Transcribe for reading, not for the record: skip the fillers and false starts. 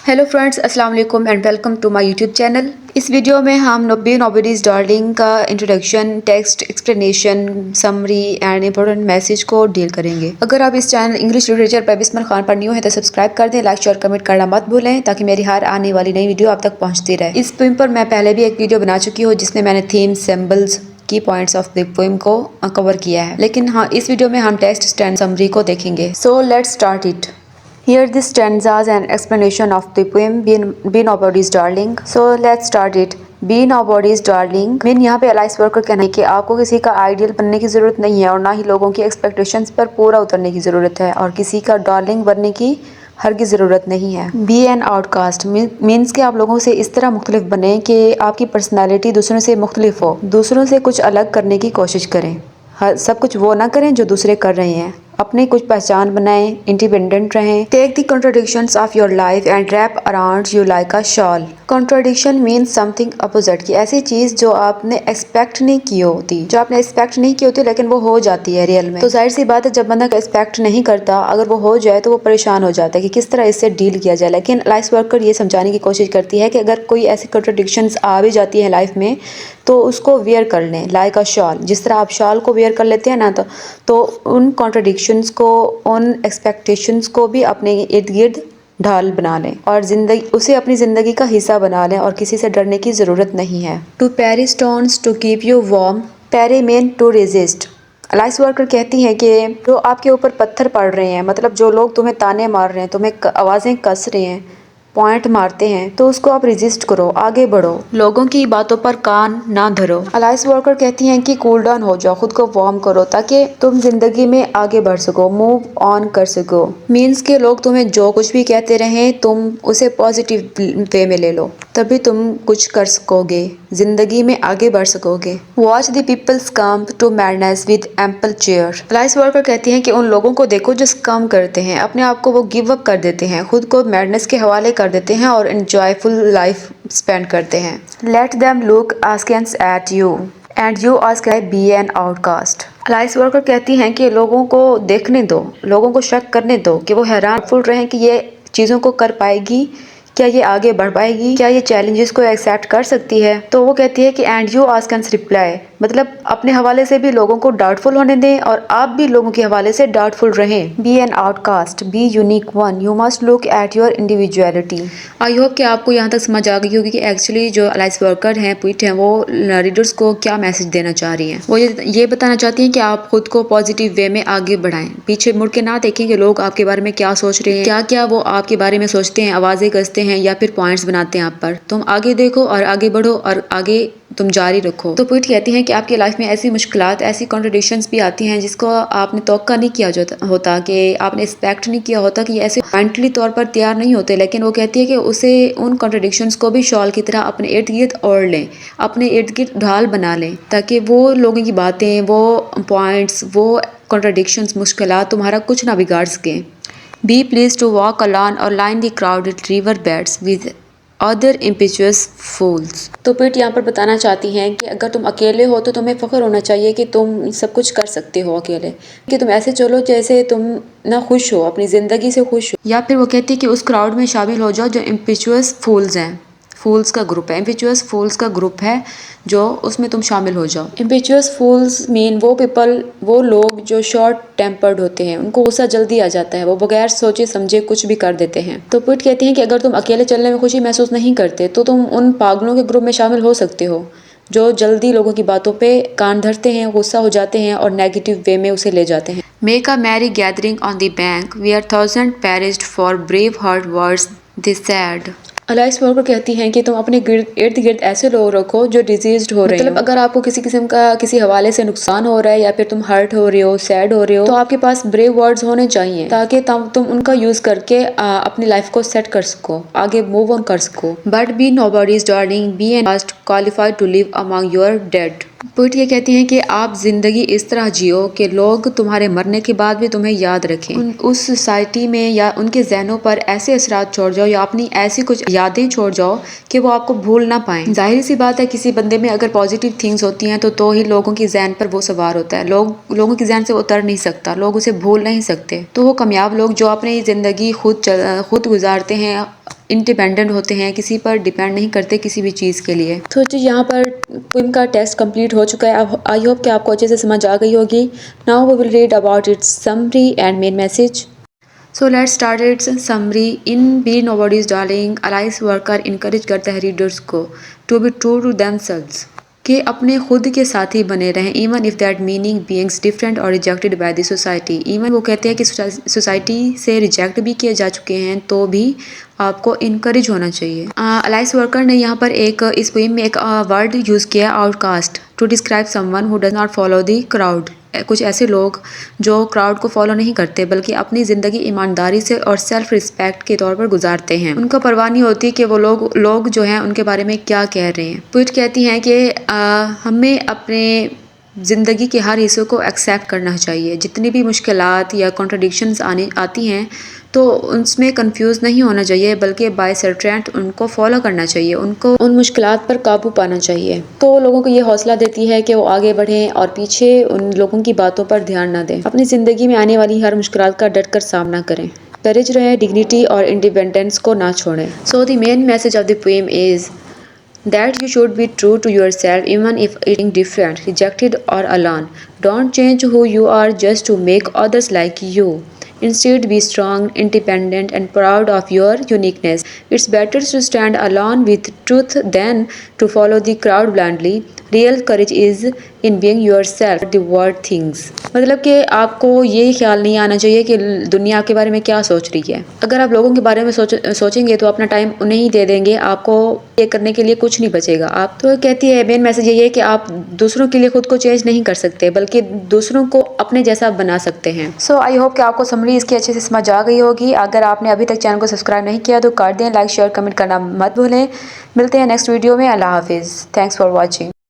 Hello friends, अस्सलाम वालेकुम and welcome to my YouTube channel. इस वीडियो में हम बी नोबडीज डार्लिंग का introduction, text, explanation, summary and important message को डील करेंगे। अगर आप इस चैनल इंग्लिश लिटरेचर पर बिस्मिल खान पर न्यू है तो सब्सक्राइब कर दें, लाइक शेयर कमेंट करना मत भूलें ताकि मेरी हर आने वाली नई वीडियो आप तक पहुँचती रहे। इस पोएम पर मैं पहले भी एक वीडियो बना चुकी हूँ जिसमें मैंने थीम, सिंबल्स, की पॉइंट्स ऑफ द पोएम को कवर किया है, लेकिन हाँ, इस वीडियो में हम टेक्स्ट, स्टैंड, समरी को देखेंगे। So let's start it. Here this stanzas and explanation of the poem Be Nobody's Darling. So let's start it. Be Nobody's Darling mean यहाँ पे एलाइस वर्कर कहना है कि आपको किसी का आइडियल बनने की ज़रूरत नहीं है और ना ही लोगों की एक्सपेक्टेशंस पर पूरा उतरने की ज़रूरत है और किसी का डार्लिंग बनने की हरगिज़ ज़रूरत नहीं है। बी एन आउटकास्ट मीन्स कि आप लोगों से इस तरह मुख्तलिफ बने कि आपकी पर्सनैलिटी दूसरों से मुख्तलिफ हो, दूसरों से कुछ अलग करने की कोशिश करें, सब कुछ वो ना करें जो दूसरे कर रहे हैं, अपनी कुछ पहचान बनाएं, इंडिपेंडेंट रहें। Take the contradictions of your life and wrap around you like a shawl. Contradiction means something opposite की ऐसी चीज़ जो आपने एक्सपेक्ट नहीं की होती, लेकिन वो हो जाती है रियल में। तो जाहिर सी बात है, जब बंदा एक्सपेक्ट नहीं करता, अगर वो हो जाए तो वो परेशान हो जाता है कि किस तरह इससे डील किया जाए। लेकिन लाइफ वर्कर ये समझाने की कोशिश करती है कि अगर कोई ऐसी कॉन्ट्राडिक्शंस आ भी जाती है लाइफ में तो उसको वेयर कर लें, लाइक अ शॉल। जिस तरह आप शॉल को वेयर कर लेते हैं ना, तो उन कॉन्ट्राडिक्शंस को, उन एक्सपेक्टेशंस को भी अपने इर्द गिर्द ढाल बना लें और उसे अपनी ज़िंदगी का हिस्सा बना लें और किसी से डरने की ज़रूरत नहीं है। To parry stones to keep you warm, parry mean to resist. Alice Walker कहती हैं कि जो आपके ऊपर पत्थर पड़ रहे हैं, मतलब जो लोग तुम्हें ताने मार रहे हैं, तुम्हें आवाज़ें कस रहे हैं, पॉइंट मारते हैं, तो उसको आप रेजिस्ट करो, आगे बढ़ो, लोगों की बातों पर कान ना धरो। अलाइस वर्कर कहती हैं कि कूल डाउन हो जाओ, खुद को वार्म करो ताकि तुम जिंदगी में आगे बढ़ सको, मूव ऑन कर सको। मीन्स के लोग तुम्हें जो कुछ भी कहते रहें, तुम उसे पॉजिटिव वे में ले लो, तभी तुम कुछ कर सकोगे, जिंदगी में आगे बढ़ सकोगे। Watch the peoples come to madness with ample cheer. Alice Walker कहती हैं कि उन लोगों को देखो जो कम करते हैं, अपने आप को वो गिव अप कर देते हैं, खुद को मैडनेस के हवाले कर देते हैं और एंजॉयफुल लाइफ स्पेंड करते हैं। Let them look askance at you and you ask be an outcast. Alice Walker कहती हैं कि लोगों को देखने दो, लोगों को शक करने दो कि वो हैरान फुल रहे कि ये चीज़ों को कर पाएगी, क्या ये आगे बढ़ पाएगी, क्या ये चैलेंजेस को एक्सेप्ट कर सकती है। तो वो कहती है कि and you ask and reply, मतलब अपने हवाले से भी लोगों को डाउटफुल होने दें और आप भी लोगों के हवाले से डाउटफुल रहें। Be an outcast, be unique one, you must look at your individuality. I hope कि आपको यहाँ तक समझ आ गई होगी कि एक्चुअली जो अलाइस वर्कर हैं, पोइट हैं, वो रीडर्स को क्या मैसेज देना चाह रही हैं। वो ये बताना चाहती हैं कि आप खुद को पॉजिटिव वे में आगे बढ़ाएं, पीछे मुड़ के ना देखें कि लोग आपके बारे में क्या सोच रहे हैं, क्या क्या वो आपके बारे में सोचते हैं, आवाज़ें कसते हैं या फिर पॉइंट्स बनाते हैं आप पर। तुम आगे देखो और आगे बढ़ो और आगे तुम जारी रखो। तो पोइट कहती हैं कि आपकी लाइफ में ऐसी मुश्किलात, ऐसी कॉन्ट्रडिक्शंस भी आती हैं जिसको आपने तवक्का नहीं किया होता, कि आपने एक्सपेक्ट नहीं किया होता, कि ये ऐसे मेंटली तौर पर तैयार नहीं होते। लेकिन वो कहती है कि उसे, उन कॉन्ट्रडिक्शंस को भी शॉल की तरह अपने इर्द गिर्द ओढ़ लें, अपने इर्द गिर्द ढाल बना लें, ताकि वो लोगों की बातें, वो पॉइंट्स, वो कॉन्ट्रडिक्शंस, मुश्किलात तुम्हारा कुछ ना बिगाड़ सकें। Be please to walk alone और line the crowded river beds with other impetuous fools. तो पिट यहाँ पर बताना चाहती हैं कि अगर तुम अकेले हो तो तुम्हें फ़ख्र होना चाहिए कि तुम सब कुछ कर सकते हो अकेले, कि तुम ऐसे चलो जैसे तुम ना खुश हो, अपनी ज़िंदगी से खुश हो। या फिर वो कहती है कि उस क्राउड में शामिल हो जाओ जो इम्पेचुअस फूल्स हैं, फूल्स का ग्रुप है, इम्पेचुअस फूल्स का ग्रुप है, जो उसमें तुम शामिल हो जाओ। इम्पेचुअस फूल्स मीन वो पीपल, वो लोग जो शॉर्ट टेम्पर्ड होते हैं, उनको गुस्सा जल्दी आ जाता है, वो बगैर सोचे समझे कुछ भी कर देते हैं। तो पिट कहती हैं कि अगर तुम अकेले चलने में खुशी महसूस नहीं करते तो तुम उन पागलों के ग्रुप में शामिल हो सकते हो जो जल्दी लोगों की बातों पे कान धरते हैं, गुस्सा हो जाते हैं और नेगेटिव वे में उसे ले जाते हैं। Make a merry gathering on the bank where thousand perished for brave heart words they said. Alice Walker कहती हैं कि तुम अपने इर्द गिर्द ऐसे लोग रखो जो डिजीज्ड हो रहे हैं, मतलब अगर आपको किसी किस्म का किसी हवाले से नुकसान हो रहा है या फिर तुम हर्ट हो रहे हो, सैड हो रहे हो, तो आपके पास ब्रेव वर्ड्स होने चाहिए ताकि तुम उनका यूज करके अपनी लाइफ को सेट कर सको, आगे मूव ऑन कर सको। But be nobody's darling, be an must qualified to live among your dead. Poet ये कहती हैं कि आप जिंदगी इस तरह जियो कि लोग तुम्हारे मरने के बाद भी तुम्हें याद रखें, उस सोसाइटी में या उनके जहनों पर ऐसे असरात छोड़ जाओ या अपनी ऐसी कुछ यादें छोड़ जाओ कि वो आपको भूल ना पाएं। जाहिर सी बात है, किसी बंदे में अगर पॉजिटिव थिंग्स होती हैं तो ही लोगों की जहन पर वो सवार होता है, लोगों की जहन से उतर नहीं सकता, लोग उसे भूल नहीं सकते। तो वो कामयाब लोग जो अपनी ज़िंदगी खुद गुजारते हैं, इंडिपेंडेंट होते हैं, किसी पर डिपेंड नहीं करते किसी भी चीज़ के लिए। तो जी यहाँ पर पोएम का टेक्स्ट कंप्लीट हो चुका है। अब आई होप कि आपको अच्छे से समझ आ गई होगी। Now we will read about its summary and main message. So let's start its summary. In Be Nobody's Darling, Alice Walker encourage करता है रीडर्स को to be true to themselves, कि अपने खुद के साथी बने रहें, even if that meaning beings different और rejected by the society. Even वो कहते हैं कि सोसाइटी से रिजेक्ट भी किए जा चुके हैं तो भी आपको इनकरेज होना चाहिए। अलाइस वर्कर ने यहाँ पर इस पोएम में एक वर्ड यूज़ किया, outcast, to describe someone who does not follow the crowd. कुछ ऐसे लोग जो क्राउड को फॉलो नहीं करते बल्कि अपनी ज़िंदगी ईमानदारी से और सेल्फ रिस्पेक्ट के तौर पर गुजारते हैं। उनको परवाह नहीं होती कि वो लोग जो हैं उनके बारे में क्या कह रहे हैं। पोएट कहती हैं कि हमें अपने ज़िंदगी के हर हिस्से को एक्सेप्ट करना चाहिए। जितनी भी मुश्किलात या कॉन्ट्रडिक्शंस आती हैं तो उसमें कंफ्यूज नहीं होना चाहिए बल्कि बाय सर्टेंट उनको फॉलो करना चाहिए, उनको उन मुश्किलात पर काबू पाना चाहिए। तो लोगों को ये हौसला देती है कि वो आगे बढ़ें और पीछे उन लोगों की बातों पर ध्यान ना दें। अपनी ज़िंदगी में आने वाली हर मुश्किलात का डट कर सामना करें, करेज रहे, डिग्निटी और इंडिपेंडेंस को ना छोड़ें। So the main message of the poem is that you should be true to yourself even if it's different, rejected or alone. Don't change who you are just to make others like you. Instead, be strong, independent and proud of your uniqueness. It's better to stand alone with truth than to follow the crowd blindly. Real courage is in being yourself, the world thinks. मतलब कि आपको ये ख्याल नहीं आना चाहिए कि दुनिया आपके बारे में क्या सोच रही है। अगर आप लोगों के बारे में सोचेंगे तो अपना टाइम उन्हें ही दे देंगे, आपको ये करने के लिए कुछ नहीं बचेगा। आप तो कहती है मेन मैसेज ये है कि आप दूसरों के लिए खुद को चेंज नहीं कर सकते बल्कि दूसरों को अपने जैसा बना सकते हैं। सो आई होप कि आपको समरी इसकी अच्छे से समझ आ गई होगी। अगर आपने अभी तक चैनल को सब्सक्राइब नहीं किया तो कर दें, लाइक शेयर कमेंट करना मत भूलें। मिलते हैं नेक्स्ट वीडियो में। अल्लाह हाफिज़। Thanks for watching.